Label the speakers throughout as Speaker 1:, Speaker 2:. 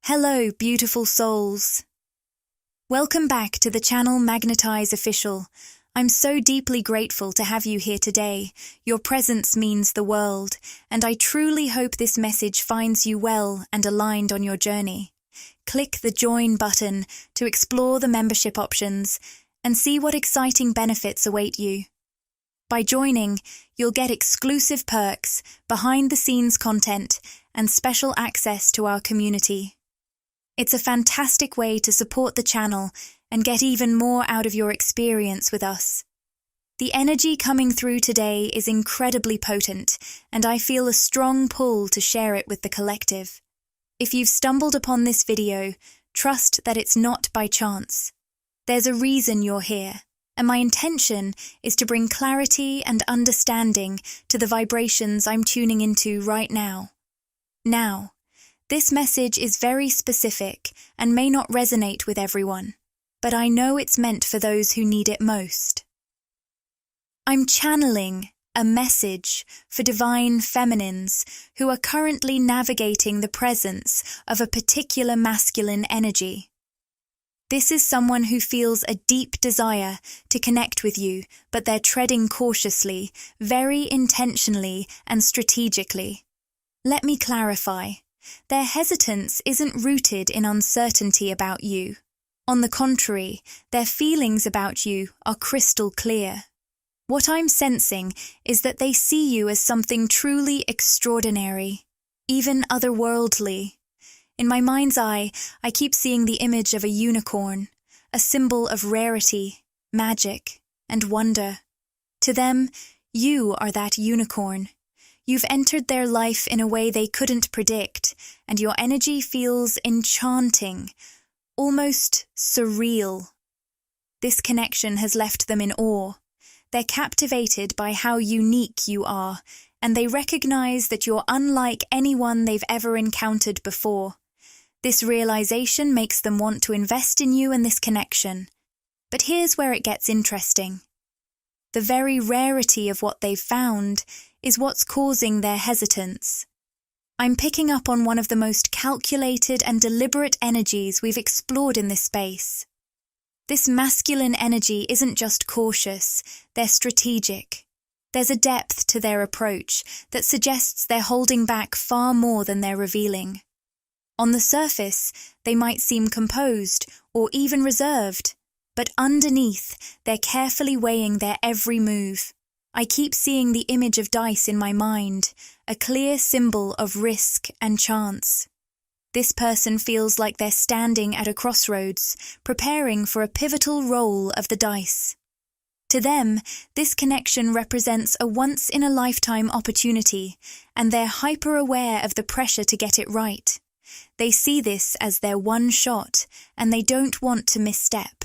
Speaker 1: Hello, beautiful souls. Welcome back to the channel Magnetize Official. I'm so deeply grateful to have you here today. Your presence means the world, and I truly hope this message finds you well and aligned on your journey. Click the join button to explore the membership options and see what exciting benefits await you. By joining, you'll get exclusive perks, behind-the-scenes content, and special access to our community. It's a fantastic way to support the channel and get even more out of your experience with us. The energy coming through today is incredibly potent, and I feel a strong pull to share it with the collective. If you've stumbled upon this video, trust that it's not by chance. There's a reason you're here, and my intention is to bring clarity and understanding to the vibrations I'm tuning into right now. This message is very specific and may not resonate with everyone, but I know it's meant for those who need it most. I'm channeling a message for divine feminines who are currently navigating the presence of a particular masculine energy. This is someone who feels a deep desire to connect with you, but they're treading cautiously, very intentionally and strategically. Let me clarify. Their hesitance isn't rooted in uncertainty about you. On the contrary, their feelings about you are crystal clear. What I'm sensing is that they see you as something truly extraordinary, even otherworldly. In my mind's eye, I keep seeing the image of a unicorn, a symbol of rarity, magic, and wonder. To them, you are that unicorn. You've entered their life in a way they couldn't predict, and your energy feels enchanting, almost surreal. This connection has left them in awe. They're captivated by how unique you are, and they recognize that you're unlike anyone they've ever encountered before. This realization makes them want to invest in you and this connection. But here's where it gets interesting. The very rarity of what they've found is what's causing their hesitance. I'm picking up on one of the most calculated and deliberate energies we've explored in this space. This masculine energy isn't just cautious, they're strategic. There's a depth to their approach that suggests they're holding back far more than they're revealing. On the surface, they might seem composed or even reserved, but underneath, they're carefully weighing their every move. I keep seeing the image of dice in my mind, a clear symbol of risk and chance. This person feels like they're standing at a crossroads, preparing for a pivotal roll of the dice. To them, this connection represents a once-in-a-lifetime opportunity, and they're hyper-aware of the pressure to get it right. They see this as their one shot, and they don't want to misstep.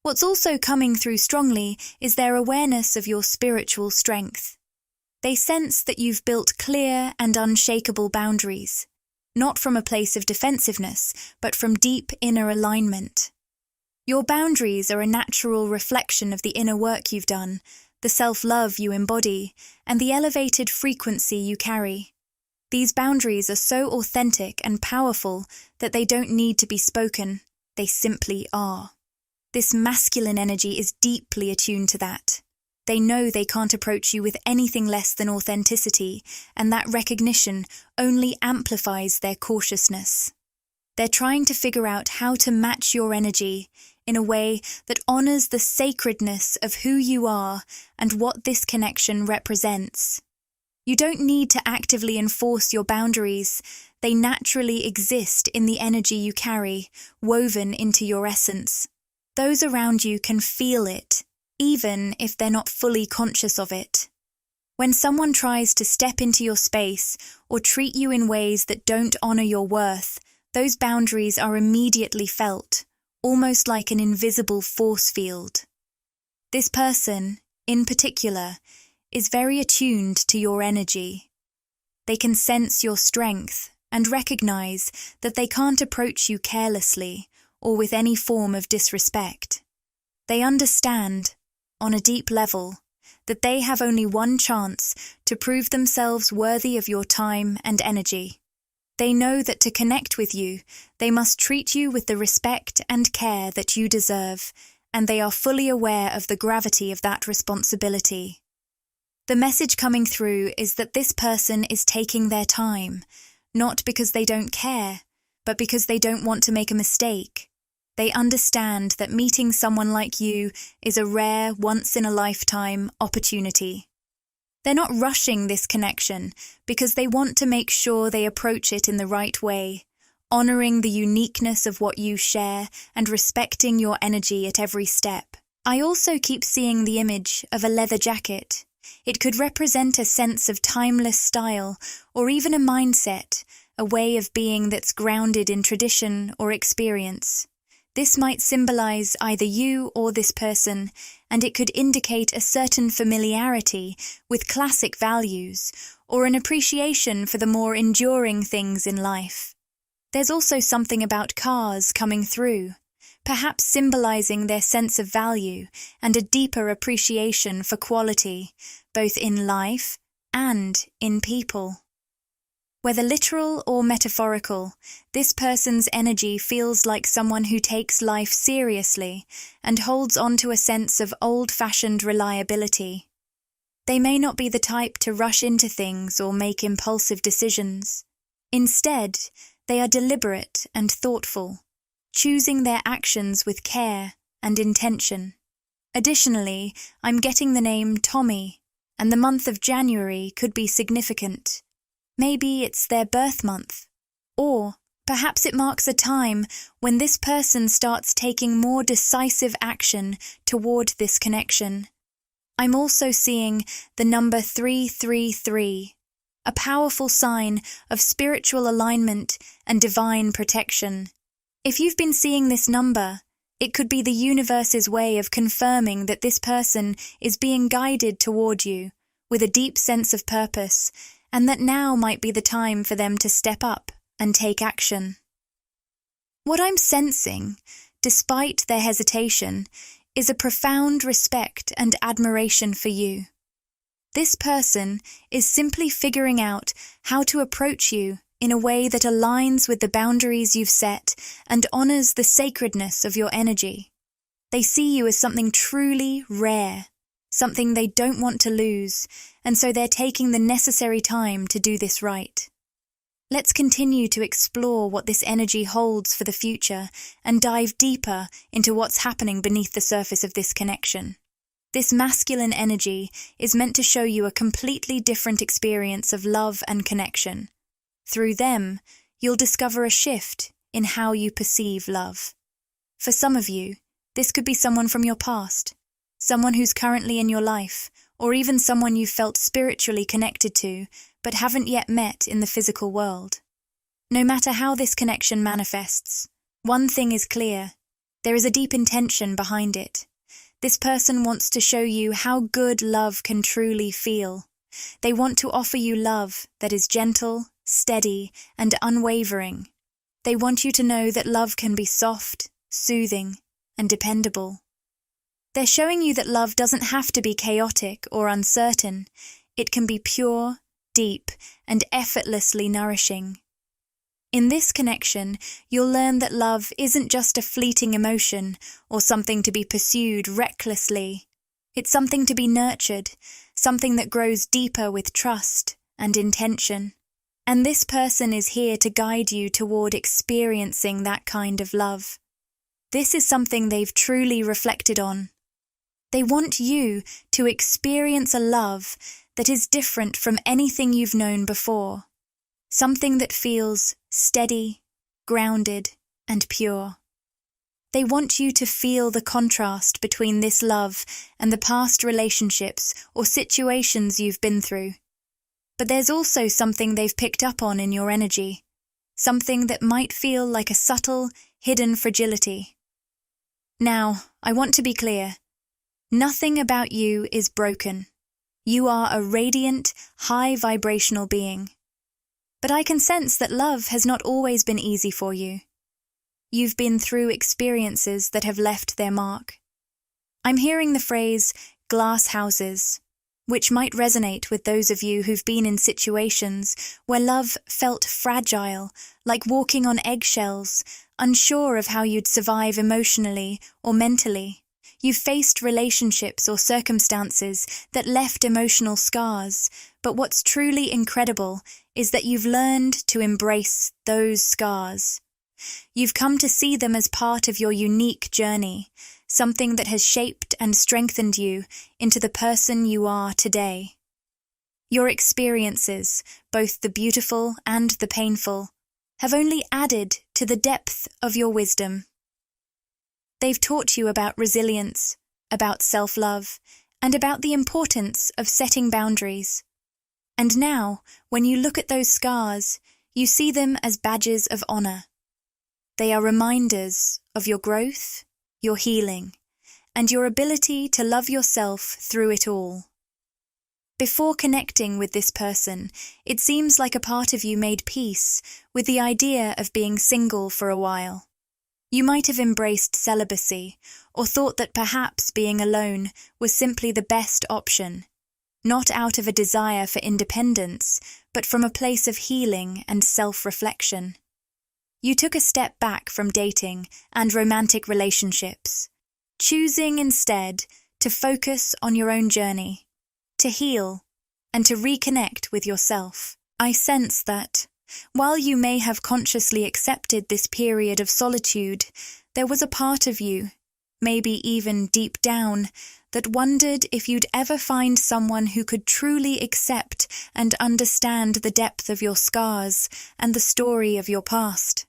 Speaker 1: What's also coming through strongly is their awareness of your spiritual strength. They sense that you've built clear and unshakable boundaries, not from a place of defensiveness, but from deep inner alignment. Your boundaries are a natural reflection of the inner work you've done, the self-love you embody, and the elevated frequency you carry. These boundaries are so authentic and powerful that they don't need to be spoken, they simply are. This masculine energy is deeply attuned to that. They know they can't approach you with anything less than authenticity, and that recognition only amplifies their cautiousness. They're trying to figure out how to match your energy in a way that honors the sacredness of who you are and what this connection represents. You don't need to actively enforce your boundaries. They naturally exist in the energy you carry, woven into your essence. Those around you can feel it, even if they're not fully conscious of it. When someone tries to step into your space or treat you in ways that don't honor your worth, those boundaries are immediately felt, almost like an invisible force field. This person, in particular, is very attuned to your energy. They can sense your strength and recognize that they can't approach you carelessly or with any form of disrespect. They understand, on a deep level, that they have only one chance to prove themselves worthy of your time and energy. They know that to connect with you, they must treat you with the respect and care that you deserve, and they are fully aware of the gravity of that responsibility. The message coming through is that this person is taking their time, not because they don't care, but because they don't want to make a mistake. They understand that meeting someone like you is a rare, once-in-a-lifetime opportunity. They're not rushing this connection because they want to make sure they approach it in the right way, honoring the uniqueness of what you share and respecting your energy at every step. I also keep seeing the image of a leather jacket. It could represent a sense of timeless style or even a mindset, a way of being that's grounded in tradition or experience. This might symbolize either you or this person, and it could indicate a certain familiarity with classic values or an appreciation for the more enduring things in life. There's also something about cars coming through, perhaps symbolizing their sense of value and a deeper appreciation for quality, both in life and in people. Whether literal or metaphorical, this person's energy feels like someone who takes life seriously and holds on to a sense of old-fashioned reliability. They may not be the type to rush into things or make impulsive decisions. Instead, they are deliberate and thoughtful, choosing their actions with care and intention. Additionally, I'm getting the name Tommy, and the month of January could be significant. Maybe it's their birth month, or perhaps it marks a time when this person starts taking more decisive action toward this connection. I'm also seeing the number 333, a powerful sign of spiritual alignment and divine protection. If you've been seeing this number, it could be the universe's way of confirming that this person is being guided toward you with a deep sense of purpose, and that now might be the time for them to step up and take action. What I'm sensing, despite their hesitation, is a profound respect and admiration for you. This person is simply figuring out how to approach you in a way that aligns with the boundaries you've set and honors the sacredness of your energy. They see you as something truly rare, something they don't want to lose, and so they're taking the necessary time to do this right. Let's continue to explore what this energy holds for the future and dive deeper into what's happening beneath the surface of this connection. This masculine energy is meant to show you a completely different experience of love and connection. Through them, you'll discover a shift in how you perceive love. For some of you, this could be someone from your past, someone who's currently in your life, or even someone you've felt spiritually connected to, but haven't yet met in the physical world. No matter how this connection manifests, one thing is clear: there is a deep intention behind it. This person wants to show you how good love can truly feel. They want to offer you love that is gentle, steady, and unwavering. They want you to know that love can be soft, soothing, and dependable. They're showing you that love doesn't have to be chaotic or uncertain. It can be pure, deep, and effortlessly nourishing. In this connection, you'll learn that love isn't just a fleeting emotion or something to be pursued recklessly. It's something to be nurtured, something that grows deeper with trust and intention. And this person is here to guide you toward experiencing that kind of love. This is something they've truly reflected on. They want you to experience a love that is different from anything you've known before. Something that feels steady, grounded, and pure. They want you to feel the contrast between this love and the past relationships or situations you've been through. But there's also something they've picked up on in your energy, something that might feel like a subtle, hidden fragility. Now, I want to be clear. Nothing about you is broken. You are a radiant, high-vibrational being. But I can sense that love has not always been easy for you. You've been through experiences that have left their mark. I'm hearing the phrase glass houses, which might resonate with those of you who've been in situations where love felt fragile, like walking on eggshells, unsure of how you'd survive emotionally or mentally. You've faced relationships or circumstances that left emotional scars, but what's truly incredible is that you've learned to embrace those scars. You've come to see them as part of your unique journey, something that has shaped and strengthened you into the person you are today. Your experiences, both the beautiful and the painful, have only added to the depth of your wisdom. They've taught you about resilience, about self-love, and about the importance of setting boundaries. And now, when you look at those scars, you see them as badges of honor. They are reminders of your growth, your healing, and your ability to love yourself through it all. Before connecting with this person, it seems like a part of you made peace with the idea of being single for a while. You might have embraced celibacy, or thought that perhaps being alone was simply the best option, not out of a desire for independence, but from a place of healing and self-reflection. You took a step back from dating and romantic relationships, choosing instead to focus on your own journey, to heal, and to reconnect with yourself. I sense that, while you may have consciously accepted this period of solitude, there was a part of you, maybe even deep down, that wondered if you'd ever find someone who could truly accept and understand the depth of your scars and the story of your past.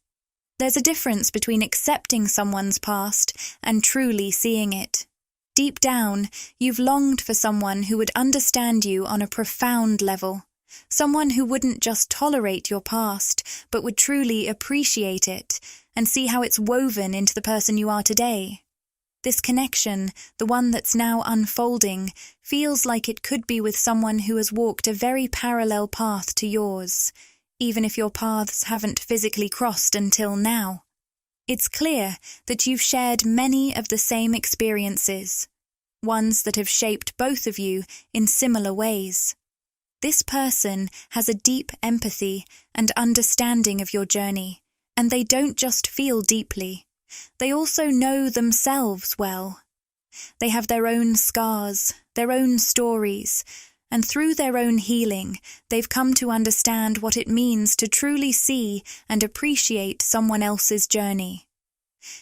Speaker 1: There's a difference between accepting someone's past and truly seeing it. Deep down, you've longed for someone who would understand you on a profound level. Someone who wouldn't just tolerate your past, but would truly appreciate it and see how it's woven into the person you are today. This connection, the one that's now unfolding, feels like it could be with someone who has walked a very parallel path to yours, even if your paths haven't physically crossed until now. It's clear that you've shared many of the same experiences, ones that have shaped both of you in similar ways. This person has a deep empathy and understanding of your journey, and they don't just feel deeply. They also know themselves well. They have their own scars, their own stories, and through their own healing, they've come to understand what it means to truly see and appreciate someone else's journey.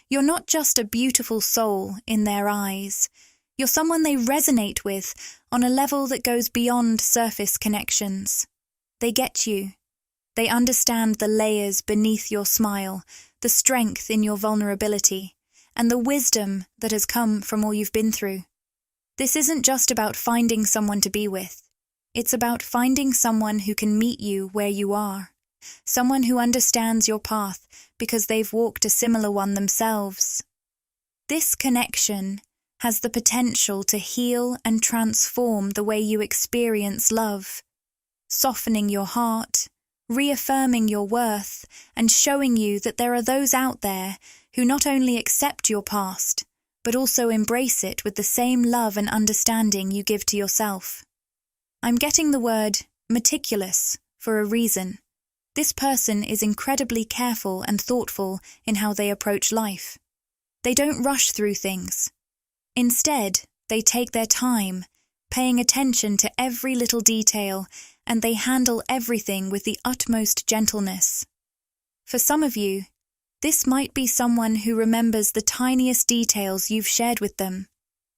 Speaker 1: You're not just a beautiful soul in their eyes. You're someone they resonate with on a level that goes beyond surface connections. They get you. They understand the layers beneath your smile, the strength in your vulnerability, and the wisdom that has come from all you've been through. This isn't just about finding someone to be with. It's about finding someone who can meet you where you are. Someone who understands your path because they've walked a similar one themselves. This connection has the potential to heal and transform the way you experience love, softening your heart, reaffirming your worth, and showing you that there are those out there who not only accept your past, but also embrace it with the same love and understanding you give to yourself. I'm getting the word meticulous for a reason. This person is incredibly careful and thoughtful in how they approach life. They don't rush through things. Instead, they take their time, paying attention to every little detail, and they handle everything with the utmost gentleness. For some of you, this might be someone who remembers the tiniest details you've shared with them,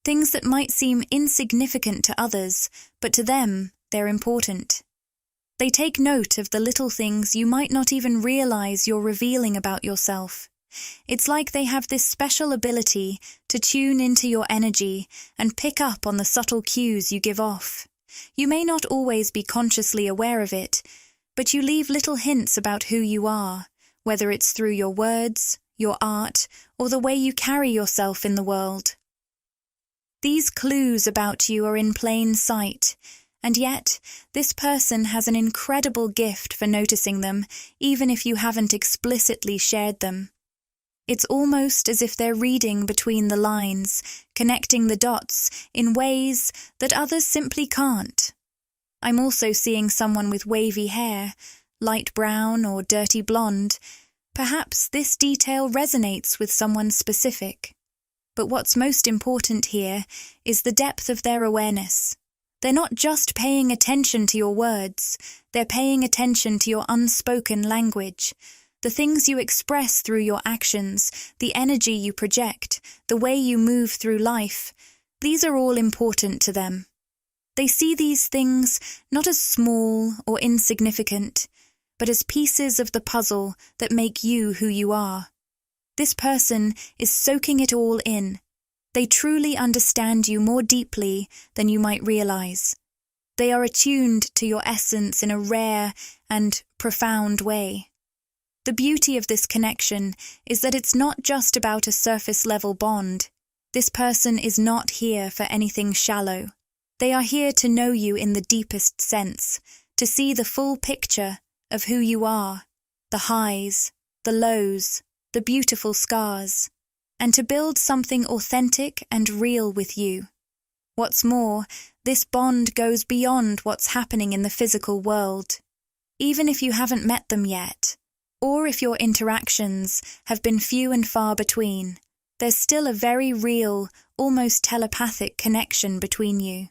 Speaker 1: things that might seem insignificant to others, but to them, they're important. They take note of the little things you might not even realize you're revealing about yourself. It's like they have this special ability to tune into your energy and pick up on the subtle cues you give off. You may not always be consciously aware of it, but you leave little hints about who you are, whether it's through your words, your art, or the way you carry yourself in the world. These clues about you are in plain sight, and yet this person has an incredible gift for noticing them, even if you haven't explicitly shared them. It's almost as if they're reading between the lines, connecting the dots in ways that others simply can't. I'm also seeing someone with wavy hair, light brown or dirty blonde. Perhaps this detail resonates with someone specific. But what's most important here is the depth of their awareness. They're not just paying attention to your words, they're paying attention to your unspoken language. The things you express through your actions, the energy you project, the way you move through life, these are all important to them. They see these things not as small or insignificant, but as pieces of the puzzle that make you who you are. This person is soaking it all in. They truly understand you more deeply than you might realize. They are attuned to your essence in a rare and profound way. The beauty of this connection is that it's not just about a surface-level bond. This person is not here for anything shallow. They are here to know you in the deepest sense, to see the full picture of who you are, the highs, the lows, the beautiful scars, and to build something authentic and real with you. What's more, this bond goes beyond what's happening in the physical world. Even if you haven't met them yet, or if your interactions have been few and far between, there's still a very real, almost telepathic connection between you.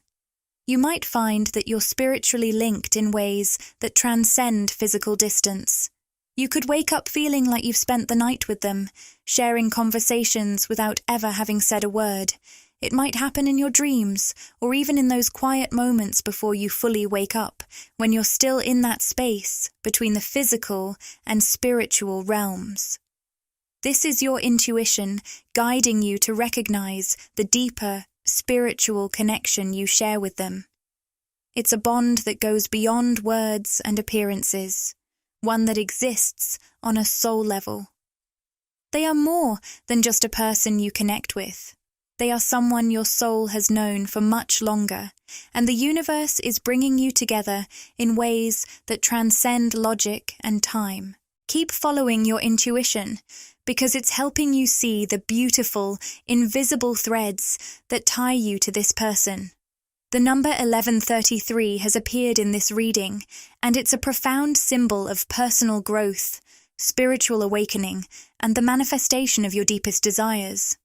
Speaker 1: You might find that you're spiritually linked in ways that transcend physical distance. You could wake up feeling like you've spent the night with them, sharing conversations without ever having said a word. It might happen in your dreams, or even in those quiet moments before you fully wake up, when you're still in that space between the physical and spiritual realms. This is your intuition guiding you to recognize the deeper, spiritual connection you share with them. It's a bond that goes beyond words and appearances, one that exists on a soul level. They are more than just a person you connect with. They are someone your soul has known for much longer, and the universe is bringing you together in ways that transcend logic and time. Keep following your intuition, because it's helping you see the beautiful, invisible threads that tie you to this person. The number 1133 has appeared in this reading, and it's a profound symbol of personal growth, spiritual awakening, and the manifestation of your deepest desires.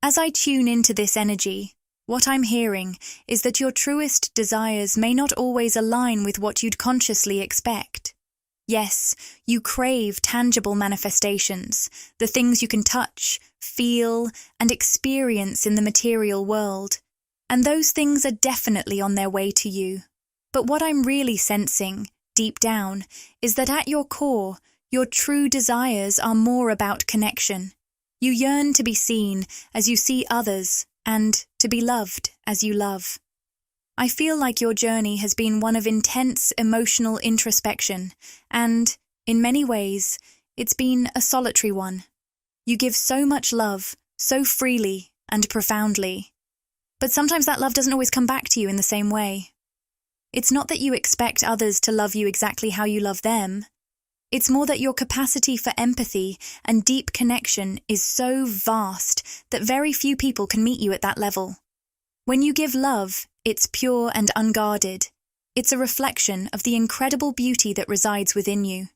Speaker 1: As I tune into this energy, what I'm hearing is that your truest desires may not always align with what you'd consciously expect. Yes, you crave tangible manifestations, the things you can touch, feel, and experience in the material world. And those things are definitely on their way to you. But what I'm really sensing, deep down, is that at your core, your true desires are more about connection. You yearn to be seen as you see others, and to be loved as you love. I feel like your journey has been one of intense emotional introspection, and, in many ways, it's been a solitary one. You give so much love, so freely and profoundly. But sometimes that love doesn't always come back to you in the same way. It's not that you expect others to love you exactly how you love them. It's more that your capacity for empathy and deep connection is so vast that very few people can meet you at that level. When you give love, it's pure and unguarded. It's a reflection of the incredible beauty that resides within you.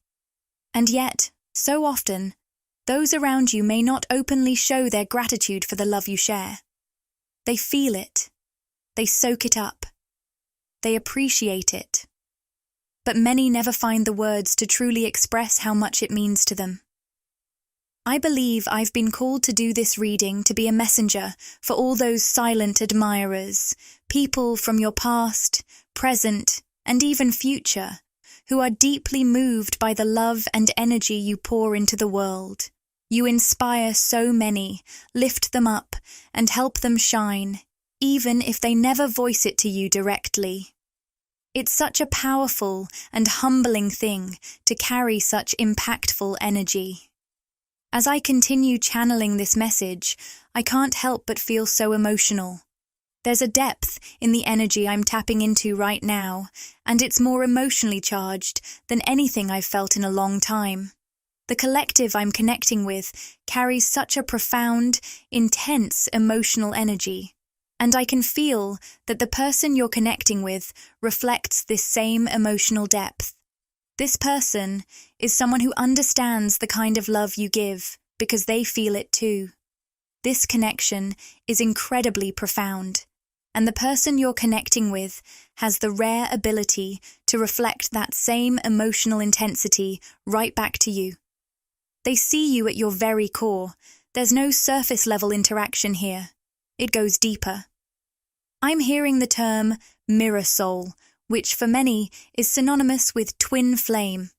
Speaker 1: And yet, so often, those around you may not openly show their gratitude for the love you share. They feel it. They soak it up. They appreciate it. But many never find the words to truly express how much it means to them. I believe I've been called to do this reading to be a messenger for all those silent admirers, people from your past, present, and even future, who are deeply moved by the love and energy you pour into the world. You inspire so many, lift them up, and help them shine, even if they never voice it to you directly. It's such a powerful and humbling thing to carry such impactful energy. As I continue channeling this message, I can't help but feel so emotional. There's a depth in the energy I'm tapping into right now, and it's more emotionally charged than anything I've felt in a long time. The collective I'm connecting with carries such a profound, intense emotional energy. And I can feel that the person you're connecting with reflects this same emotional depth. This person is someone who understands the kind of love you give because they feel it too. This connection is incredibly profound, and the person you're connecting with has the rare ability to reflect that same emotional intensity right back to you. They see you at your very core. There's no surface-level interaction here. It goes deeper. I'm hearing the term mirror soul, which for many is synonymous with twin flame.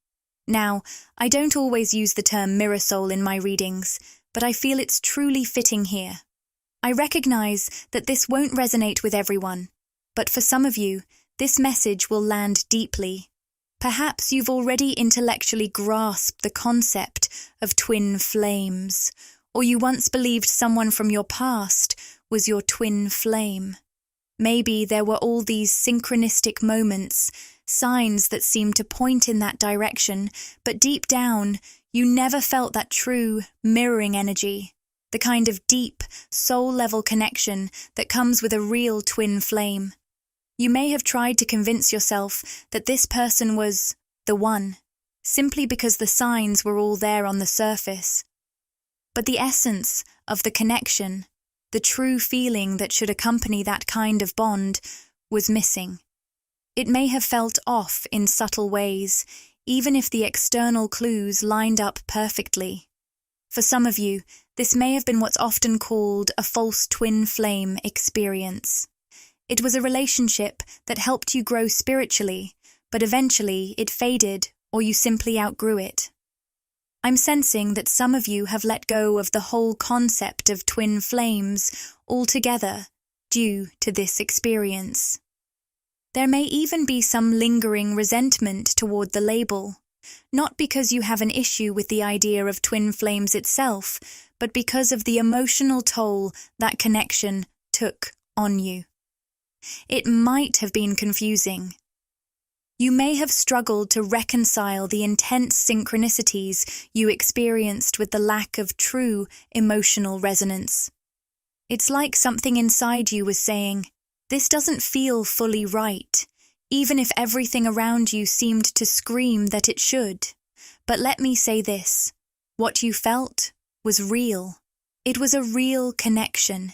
Speaker 1: Now, I don't always use the term mirror soul in my readings, but I feel it's truly fitting here. I recognize that this won't resonate with everyone, but for some of you, this message will land deeply. Perhaps you've already intellectually grasped the concept of twin flames, or you once believed someone from your past was your twin flame. Maybe there were all these synchronistic moments, signs that seemed to point in that direction, but deep down, you never felt that true, mirroring energy, the kind of deep, soul-level connection that comes with a real twin flame. You may have tried to convince yourself that this person was the one, simply because the signs were all there on the surface. But the essence of the connection, the true feeling that should accompany that kind of bond, was missing. It may have felt off in subtle ways, even if the external clues lined up perfectly. For some of you, this may have been what's often called a false twin flame experience. It was a relationship that helped you grow spiritually, but eventually it faded or you simply outgrew it. I'm sensing that some of you have let go of the whole concept of twin flames altogether due to this experience. There may even be some lingering resentment toward the label, not because you have an issue with the idea of twin flames itself, but because of the emotional toll that connection took on you. It might have been confusing. You may have struggled to reconcile the intense synchronicities you experienced with the lack of true emotional resonance. It's like something inside you was saying, "This doesn't feel fully right," even if everything around you seemed to scream that it should. But let me say this, what you felt was real. It was a real connection,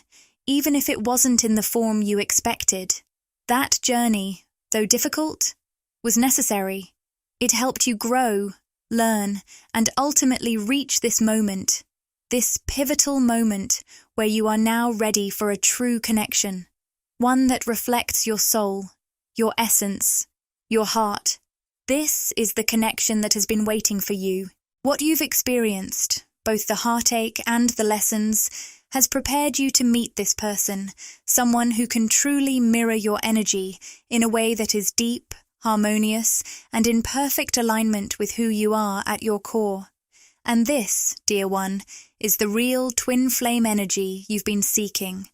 Speaker 1: even if it wasn't in the form you expected. That journey, though difficult, was necessary. It helped you grow, learn, and ultimately reach this moment, this pivotal moment where you are now ready for a true connection, one that reflects your soul, your essence, your heart. This is the connection that has been waiting for you. What you've experienced, both the heartache and the lessons, has prepared you to meet this person, someone who can truly mirror your energy in a way that is deep, harmonious, and in perfect alignment with who you are at your core. And this, dear one, is the real twin flame energy you've been seeking.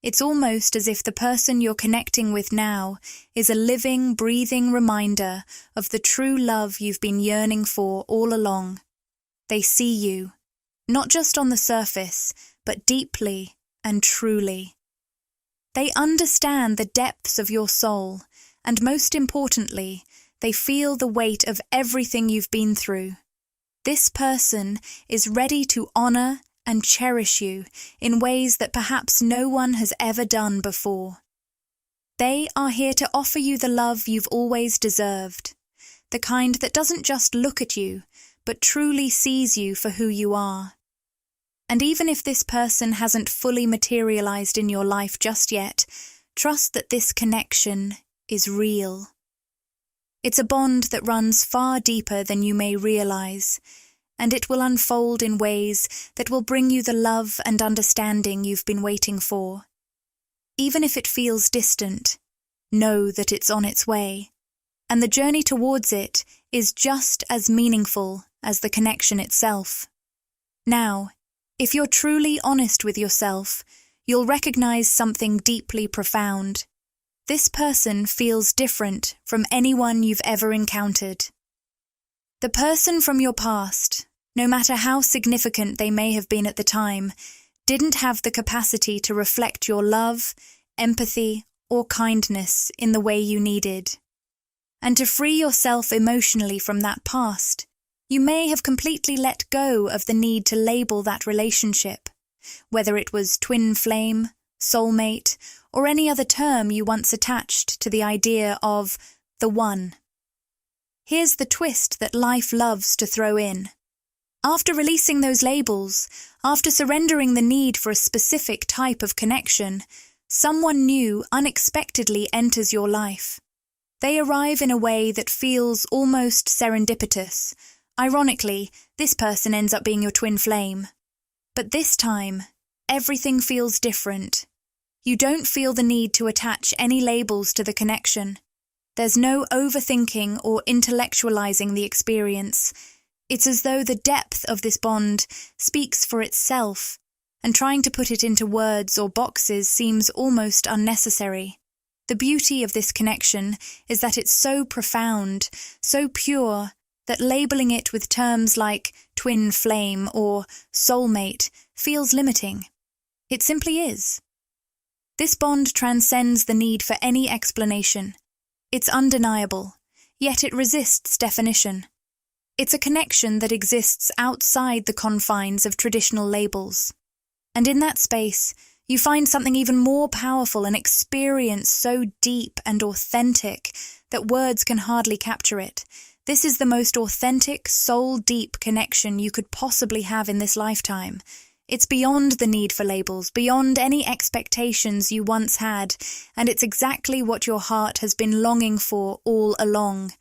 Speaker 1: It's almost as if the person you're connecting with now is a living, breathing reminder of the true love you've been yearning for all along. They see you, not just on the surface, but deeply and truly. They understand the depths of your soul, and most importantly, they feel the weight of everything you've been through. This person is ready to honor and cherish you in ways that perhaps no one has ever done before. They are here to offer you the love you've always deserved, the kind that doesn't just look at you, but truly sees you for who you are. And even if this person hasn't fully materialized in your life just yet, trust that this connection is real. It's a bond that runs far deeper than you may realize, and it will unfold in ways that will bring you the love and understanding you've been waiting for. Even if it feels distant, know that it's on its way, and the journey towards it is just as meaningful as the connection itself. Now, if you're truly honest with yourself, you'll recognize something deeply profound. This person feels different from anyone you've ever encountered. The person from your past, no matter how significant they may have been at the time, didn't have the capacity to reflect your love, empathy, or kindness in the way you needed. And to free yourself emotionally from that past, you may have completely let go of the need to label that relationship, whether it was twin flame, soulmate, or any other term you once attached to the idea of the one. Here's the twist that life loves to throw in. After releasing those labels, after surrendering the need for a specific type of connection, someone new unexpectedly enters your life. They arrive in a way that feels almost serendipitous. Ironically, this person ends up being your twin flame. But this time, everything feels different. You don't feel the need to attach any labels to the connection. There's no overthinking or intellectualizing the experience. It's as though the depth of this bond speaks for itself, and trying to put it into words or boxes seems almost unnecessary. The beauty of this connection is that it's so profound, so pure, that labeling it with terms like twin flame or soulmate feels limiting. It simply is. This bond transcends the need for any explanation. It's undeniable, yet it resists definition. It's a connection that exists outside the confines of traditional labels. And in that space, you find something even more powerful, an experience so deep and authentic that words can hardly capture it. This is the most authentic, soul-deep connection you could possibly have in this lifetime. It's beyond the need for labels, beyond any expectations you once had, and it's exactly what your heart has been longing for all along.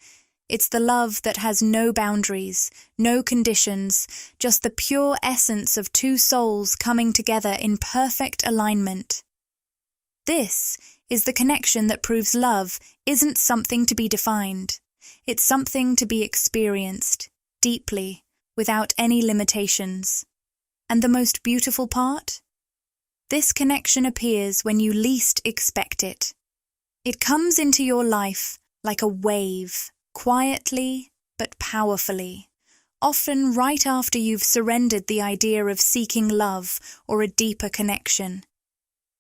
Speaker 1: It's the love that has no boundaries, no conditions, just the pure essence of two souls coming together in perfect alignment. This is the connection that proves love isn't something to be defined. It's something to be experienced, deeply, without any limitations. And the most beautiful part? This connection appears when you least expect it. It comes into your life like a wave, quietly but powerfully, often right after you've surrendered the idea of seeking love or a deeper connection.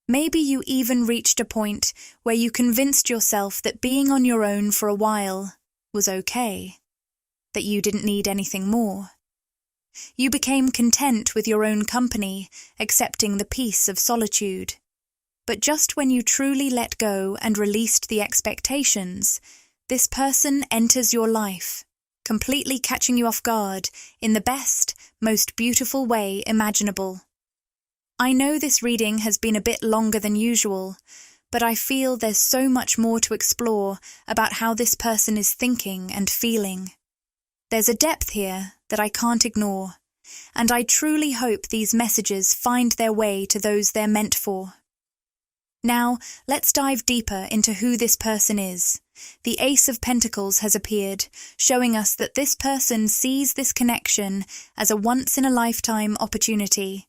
Speaker 1: Maybe you even reached a point where you convinced yourself that being on your own for a while was okay, that you didn't need anything more. You became content with your own company, accepting the peace of solitude. But just when you truly let go and released the expectations, this person enters your life, completely catching you off guard in the best, most beautiful way imaginable. I know this reading has been a bit longer than usual, but I feel there's so much more to explore about how this person is thinking and feeling. There's a depth here that I can't ignore, and I truly hope these messages find their way to those they're meant for. Now, let's dive deeper into who this person is. The Ace of Pentacles has appeared, showing us that this person sees this connection as a once-in-a-lifetime opportunity.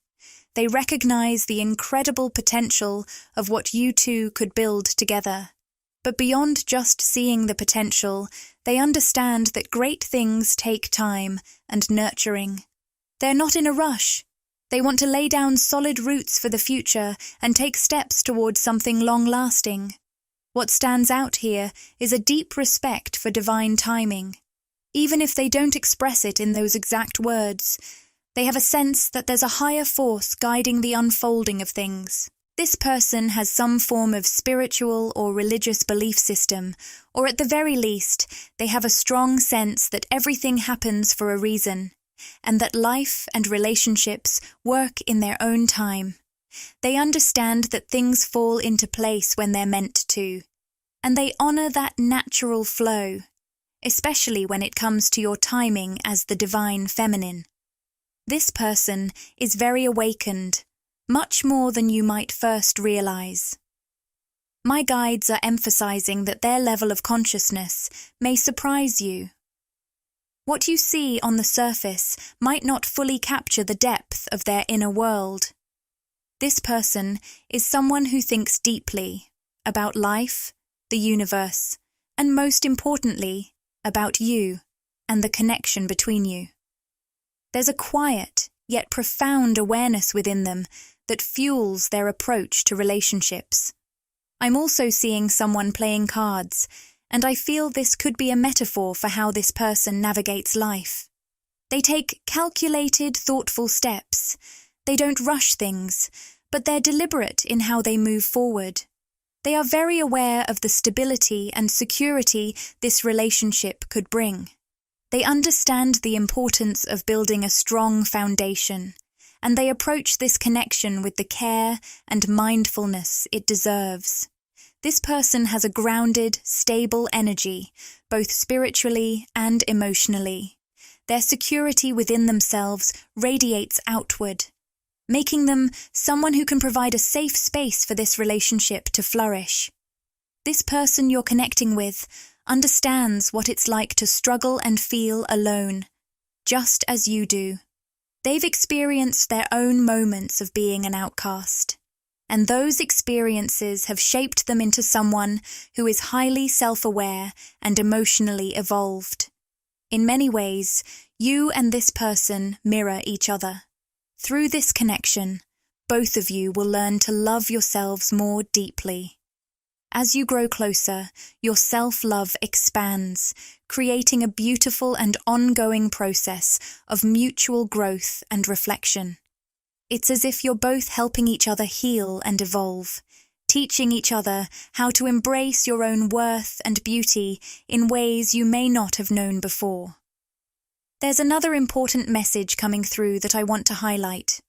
Speaker 1: They recognize the incredible potential of what you two could build together. But beyond just seeing the potential, they understand that great things take time and nurturing. They're not in a rush. They want to lay down solid roots for the future and take steps towards something long-lasting. What stands out here is a deep respect for divine timing. Even if they don't express it in those exact words, they have a sense that there's a higher force guiding the unfolding of things. This person has some form of spiritual or religious belief system, or at the very least, they have a strong sense that everything happens for a reason, and that life and relationships work in their own time. They understand that things fall into place when they're meant to, and they honor that natural flow, especially when it comes to your timing as the divine feminine. This person is very awakened, much more than you might first realize. My guides are emphasizing that their level of consciousness may surprise you. What you see on the surface might not fully capture the depth of their inner world. This person is someone who thinks deeply about life, the universe, and most importantly, about you and the connection between you. There's a quiet, yet profound awareness within them that fuels their approach to relationships. I'm also seeing someone playing cards, and I feel this could be a metaphor for how this person navigates life. They take calculated, thoughtful steps. They don't rush things, but they're deliberate in how they move forward. They are very aware of the stability and security this relationship could bring. They understand the importance of building a strong foundation, and they approach this connection with the care and mindfulness it deserves. This person has a grounded, stable energy, both spiritually and emotionally. Their security within themselves radiates outward, making them someone who can provide a safe space for this relationship to flourish. This person you're connecting with understands what it's like to struggle and feel alone, just as you do. They've experienced their own moments of being an outcast, and those experiences have shaped them into someone who is highly self-aware and emotionally evolved. In many ways, you and this person mirror each other. Through this connection, both of you will learn to love yourselves more deeply. As you grow closer, your self-love expands, creating a beautiful and ongoing process of mutual growth and reflection. It's as if you're both helping each other heal and evolve, teaching each other how to embrace your own worth and beauty in ways you may not have known before. There's another important message coming through that I want to highlight.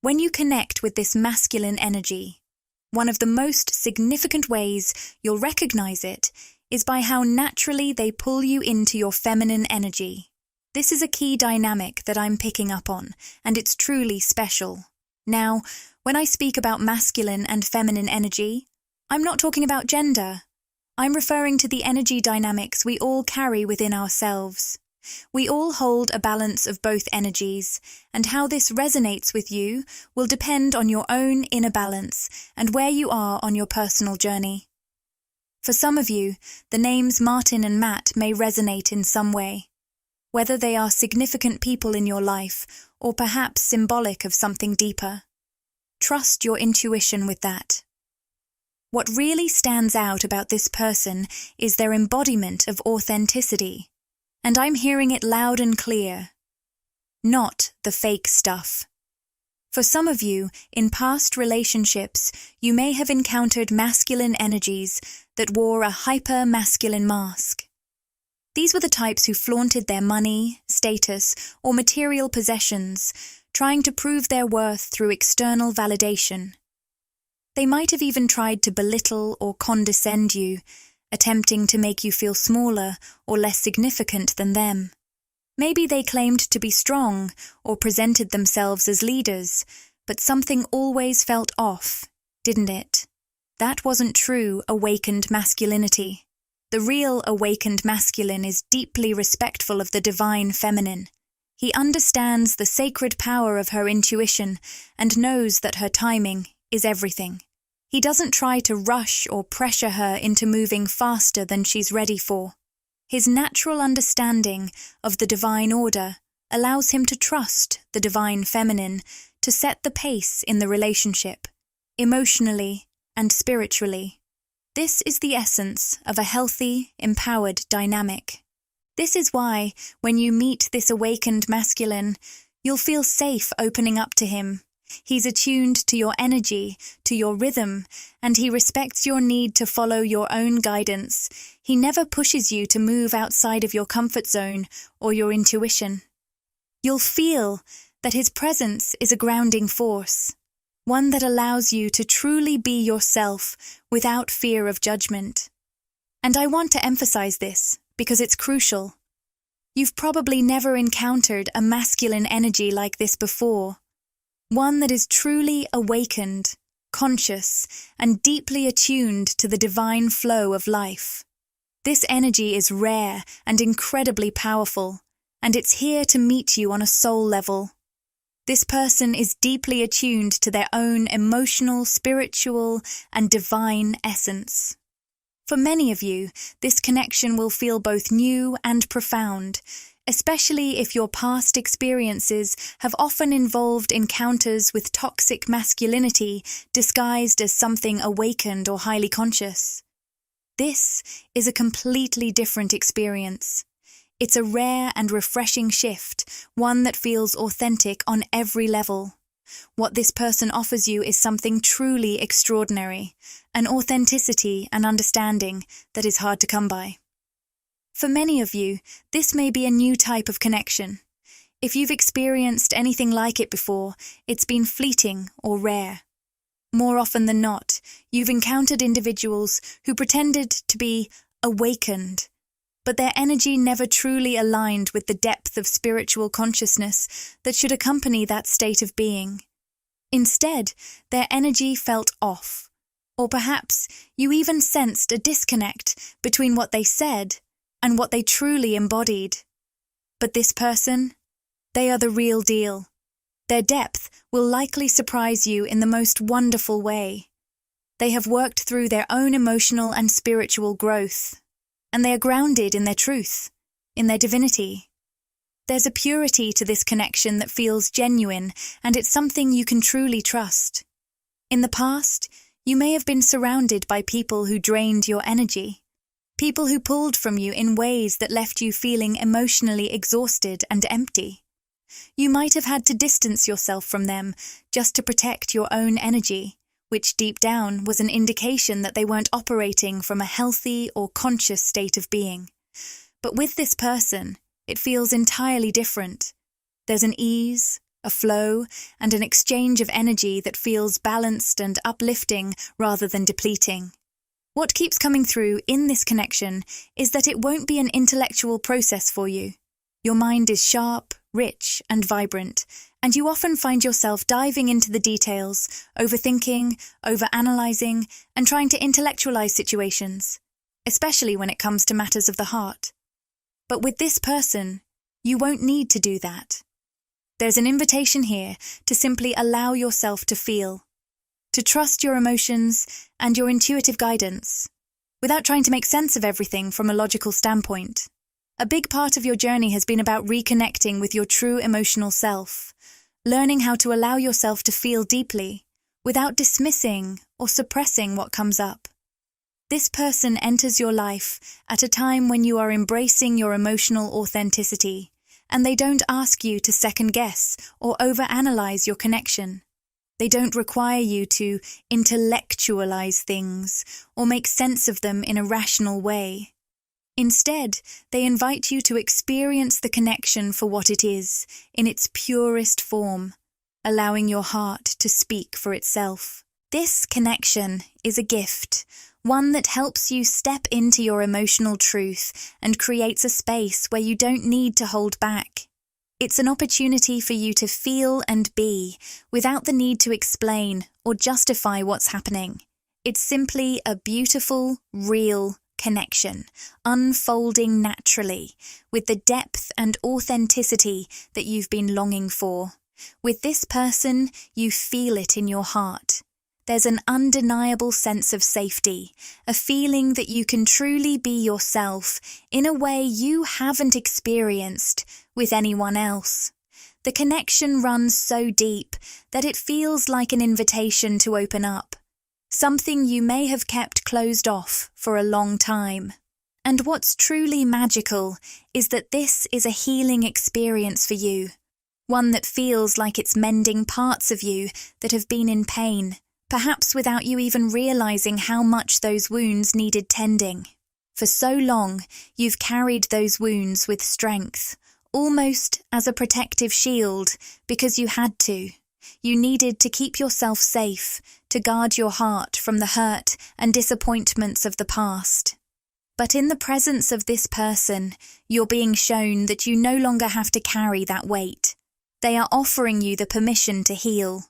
Speaker 1: When you connect with this masculine energy, one of the most significant ways you'll recognize it is by how naturally they pull you into your feminine energy. This is a key dynamic that I'm picking up on, and it's truly special. Now, when I speak about masculine and feminine energy, I'm not talking about gender. I'm referring to the energy dynamics we all carry within ourselves. We all hold a balance of both energies, and how this resonates with you will depend on your own inner balance and where you are on your personal journey. For some of you, the names Martin and Matt may resonate in some way, whether they are significant people in your life or perhaps symbolic of something deeper. Trust your intuition with that. What really stands out about this person is their embodiment of authenticity. And I'm hearing it loud and clear. Not the fake stuff. For some of you, in past relationships, you may have encountered masculine energies that wore a hyper-masculine mask. These were the types who flaunted their money, status, or material possessions, trying to prove their worth through external validation. They might have even tried to belittle or condescend you, attempting to make you feel smaller or less significant than them. Maybe they claimed to be strong or presented themselves as leaders, but something always felt off, didn't it? That wasn't true awakened masculinity. The real awakened masculine is deeply respectful of the divine feminine. He understands the sacred power of her intuition and knows that her timing is everything. He doesn't try to rush or pressure her into moving faster than she's ready for. His natural understanding of the divine order allows him to trust the divine feminine to set the pace in the relationship, emotionally and spiritually. This is the essence of a healthy, empowered dynamic. This is why, when you meet this awakened masculine, you'll feel safe opening up to him. He's attuned to your energy, to your rhythm, and he respects your need to follow your own guidance. He never pushes you to move outside of your comfort zone or your intuition. You'll feel that his presence is a grounding force, one that allows you to truly be yourself without fear of judgment. And I want to emphasize this because it's crucial. You've probably never encountered a masculine energy like this before. One that is truly awakened, conscious, and deeply attuned to the divine flow of life. This energy is rare and incredibly powerful, and it's here to meet you on a soul level. This person is deeply attuned to their own emotional, spiritual, and divine essence. For many of you, this connection will feel both new and profound, especially if your past experiences have often involved encounters with toxic masculinity disguised as something awakened or highly conscious. This is a completely different experience. It's a rare and refreshing shift, one that feels authentic on every level. What this person offers you is something truly extraordinary, an authenticity and understanding that is hard to come by. For many of you, this may be a new type of connection. If you've experienced anything like it before, it's been fleeting or rare. More often than not, you've encountered individuals who pretended to be awakened, but their energy never truly aligned with the depth of spiritual consciousness that should accompany that state of being. Instead, their energy felt off, or perhaps you even sensed a disconnect between what they said and what they truly embodied. But this person, they are the real deal. Their depth will likely surprise you in the most wonderful way. They have worked through their own emotional and spiritual growth, and they are grounded in their truth, in their divinity. There's a purity to this connection that feels genuine, and it's something you can truly trust. In the past, you may have been surrounded by people who drained your energy, people who pulled from you in ways that left you feeling emotionally exhausted and empty. You might have had to distance yourself from them just to protect your own energy, which deep down was an indication that they weren't operating from a healthy or conscious state of being. But with this person, it feels entirely different. There's an ease, a flow, and an exchange of energy that feels balanced and uplifting rather than depleting. What keeps coming through in this connection is that it won't be an intellectual process for you. Your mind is sharp, rich, and vibrant, and you often find yourself diving into the details, overthinking, overanalyzing, and trying to intellectualize situations, especially when it comes to matters of the heart. But with this person, you won't need to do that. There's an invitation here to simply allow yourself to feel, to trust your emotions and your intuitive guidance, without trying to make sense of everything from a logical standpoint. A big part of your journey has been about reconnecting with your true emotional self, learning how to allow yourself to feel deeply, without dismissing or suppressing what comes up. This person enters your life at a time when you are embracing your emotional authenticity, and they don't ask you to second-guess or overanalyze your connection. They don't require you to intellectualize things or make sense of them in a rational way. Instead, they invite you to experience the connection for what it is, in its purest form, allowing your heart to speak for itself. This connection is a gift, one that helps you step into your emotional truth and creates a space where you don't need to hold back. It's an opportunity for you to feel and be, without the need to explain or justify what's happening. It's simply a beautiful, real connection, unfolding naturally, with the depth and authenticity that you've been longing for. With this person, you feel it in your heart. There's an undeniable sense of safety, a feeling that you can truly be yourself in a way you haven't experienced with anyone else. The connection runs so deep that it feels like an invitation to open up, something you may have kept closed off for a long time. And what's truly magical is that this is a healing experience for you, one that feels like it's mending parts of you that have been in pain, perhaps without you even realizing how much those wounds needed tending. For so long, you've carried those wounds with strength, almost as a protective shield, because you had to. You needed to keep yourself safe, to guard your heart from the hurt and disappointments of the past. But in the presence of this person, you're being shown that you no longer have to carry that weight. They are offering you the permission to heal.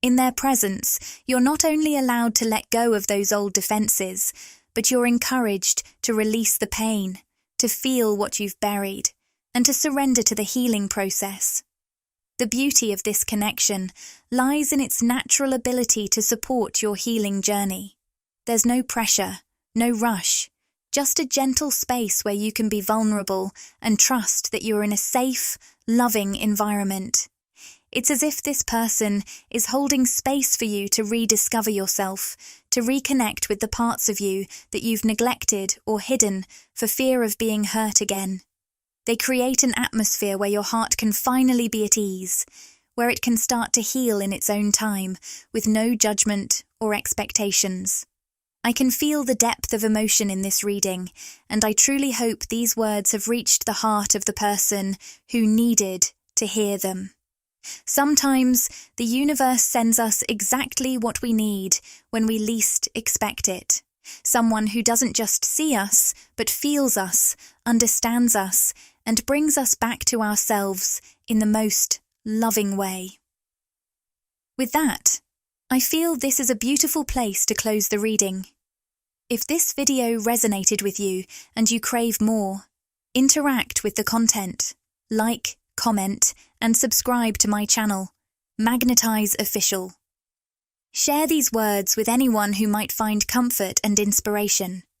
Speaker 1: In their presence, you're not only allowed to let go of those old defenses, but you're encouraged to release the pain, to feel what you've buried, and to surrender to the healing process. The beauty of this connection lies in its natural ability to support your healing journey. There's no pressure, no rush, just a gentle space where you can be vulnerable and trust that you're in a safe, loving environment. It's as if this person is holding space for you to rediscover yourself, to reconnect with the parts of you that you've neglected or hidden for fear of being hurt again. They create an atmosphere where your heart can finally be at ease, where it can start to heal in its own time, with no judgment or expectations. I can feel the depth of emotion in this reading, and I truly hope these words have reached the heart of the person who needed to hear them. Sometimes the universe sends us exactly what we need when we least expect it. Someone who doesn't just see us, but feels us, understands us, and brings us back to ourselves in the most loving way. With that, I feel this is a beautiful place to close the reading. If this video resonated with you and you crave more, interact with the content, like, comment, and subscribe to my channel, Magnetize Official. Share these words with anyone who might find comfort and inspiration.